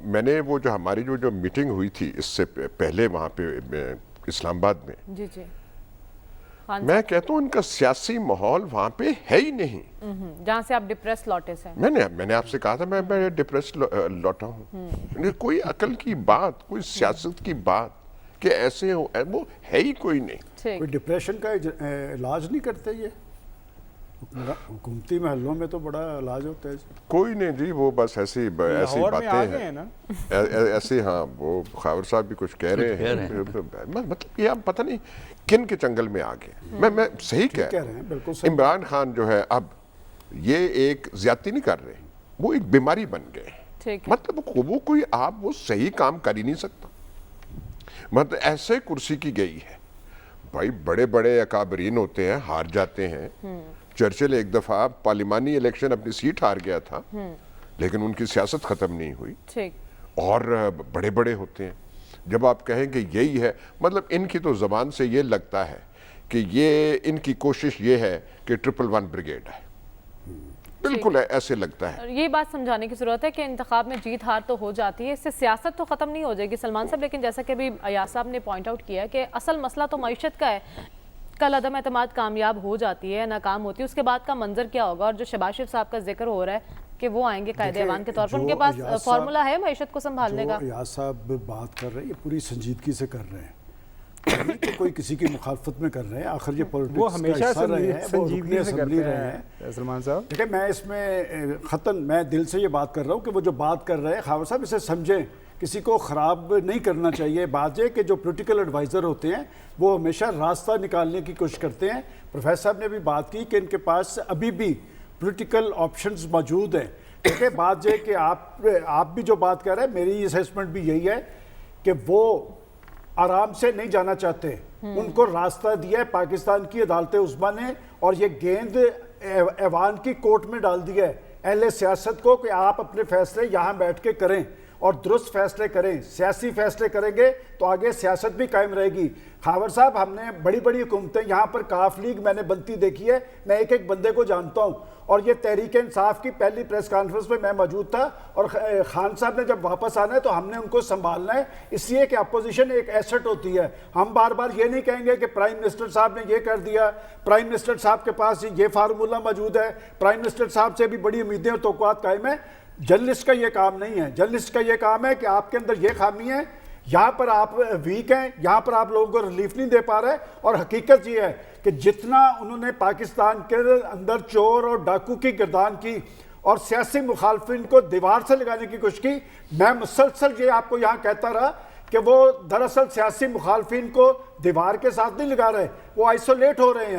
میں نے وہ جو ہماری جو میٹنگ ہوئی تھی اس سے پہلے وہاں پہ اسلام آباد میں، جی میں کہتا ہوں ان کا سیاسی ماحول وہاں پہ ہے ہی نہیں. جہاں سے آپ ڈپریس لوٹے سے. میں نے آپ سے کہا تھا میں ڈپریس لوٹا ہوں. کوئی عقل کی بات، کوئی سیاست کی بات کہ ایسے ہو، وہ ہے ہی کوئی نہیں. کوئی ڈپریشن کا علاج نہیں کرتے یہ؟ حکومتی محلوں میں تو بڑا علاج ہوتا ہے. کوئی نہیں جی، وہ بس ایسی باتیں ہیں ایسے. ہاں وہ خاور صاحب بھی کچھ کہہ رہے ہیں، مطلب یہ آپ پتہ نہیں کن کے جنگل میں آ گئے. میں صحیح کہہ رہا ہوں. عمران خان جو ہے اب یہ ایک زیادتی نہیں کر رہے، وہ ایک بیماری بن گئے. مطلب وہ کوئی وہ صحیح کام کر ہی نہیں سکتا. مطلب ایسے کرسی کی گئی ہے. بھائی بڑے بڑے اکابرین ہوتے ہیں، ہار جاتے ہیں. چرچل ایک دفعہ پارلیمانی الیکشن اپنی سیٹ ہار گیا تھا، لیکن ان کی سیاست ختم نہیں ہوئی. اور بڑے بڑے ہوتے ہیں. جب آپ کہیں کہ یہی ہے، مطلب ان کی تو زبان سے یہ لگتا ہے کہ یہ ان کی کوشش یہ ہے کہ 111 بریگیڈ ہے. بالکل ایسے لگتا ہے. یہ بات سمجھانے کی ضرورت ہے کہ انتخاب میں جیت ہار تو ہو جاتی ہے، اس سے سیاست تو ختم نہیں ہو جائے گی سلمان صاحب. لیکن جیسا کہ ابھی ایاز صاحب نے پوائنٹ آؤٹ کیا کہ اصل مسئلہ تو معیشت کا ہے. کل عدم اعتماد کامیاب ہو جاتی ہے، ناکام ہوتی ہے، اس کے بعد کا منظر کیا ہوگا؟ اور جو شہباز شریف صاحب کا ذکر ہو رہا ہے کہ وہ آئیں گے قائد ایوان کے طور پر، ان کے پاس فارمولا ہے معیشت کو سنبھالنے کا؟ جو ایاز صاحب بات کر رہے ہیں یہ پوری سنجیدگی سے کر رہے ہیں، کہ کوئی کسی کی مخالفت میں کر رہے ہیں. آخر یہ پولیٹکس کا حصہ رہے ہیں، وہ رکن اسمبلی رہے ہیں. سلمان صاحب دیکھیں میں اس میں خطن میں دل سے یہ بات کر رہا ہوں کہ وہ جو بات کر رہے ہیں خاور صاحب اسے سمجھیں. کسی کو خراب نہیں کرنا چاہیے. بات یہ کہ جو پولیٹیکل ایڈوائزر ہوتے ہیں وہ ہمیشہ راستہ نکالنے کی کوشش کرتے ہیں. پروفیسر صاحب نے بھی بات کی کہ ان کے پاس ابھی بھی پولیٹیکل آپشنز موجود ہیں. دیکھیں بات یہ کہ آپ بھی جو بات کر رہے ہیں، میری اسیسمنٹ بھی یہی ہے کہ وہ آرام سے نہیں جانا چاہتے. ان کو راستہ دیا ہے پاکستان کی عدالت عظمیٰ نے، اور یہ گیند ایوان کی کورٹ میں ڈال دیا ہے اہل سیاست کو کہ آپ اپنے فیصلے یہاں بیٹھ کے کریں اور درست فیصلے کریں. سیاسی فیصلے کریں گے تو آگے سیاست بھی قائم رہے گی. خاور صاحب ہم نے بڑی بڑی حکومتیں یہاں پر کاف لیگ میں نے بنتی دیکھی ہے. میں ایک ایک بندے کو جانتا ہوں. اور یہ تحریک انصاف کی پہلی پریس کانفرنس میں میں موجود تھا. اور خان صاحب نے جب واپس آنا ہے تو ہم نے ان کو سنبھالنا ہے، اس لیے کہ اپوزیشن ایک ایسٹ ہوتی ہے. ہم بار بار یہ نہیں کہیں گے کہ پرائم منسٹر صاحب نے یہ کر دیا، پرائم منسٹر صاحب کے پاس یہ فارمولہ موجود ہے، پرائم منسٹر صاحب سے بھی بڑی امیدیں اور توقعات قائم ہیں. جرنلسٹ کا یہ کام نہیں ہے. جرنلسٹ کا یہ کام ہے کہ آپ کے اندر یہ خامی ہے، یہاں پر آپ ویک ہیں، یہاں پر آپ لوگوں کو ریلیف نہیں دے پا رہے. اور حقیقت یہ ہے کہ جتنا انہوں نے پاکستان کے اندر چور اور ڈاکو کی گردان کی اور سیاسی مخالفین کو دیوار سے لگانے کی کوشش کی، میں مسلسل یہ آپ کو یہاں کہتا رہا کہ وہ دراصل سیاسی مخالفین کو دیوار کے ساتھ نہیں لگا رہے، وہ آئسولیٹ ہو رہے ہیں.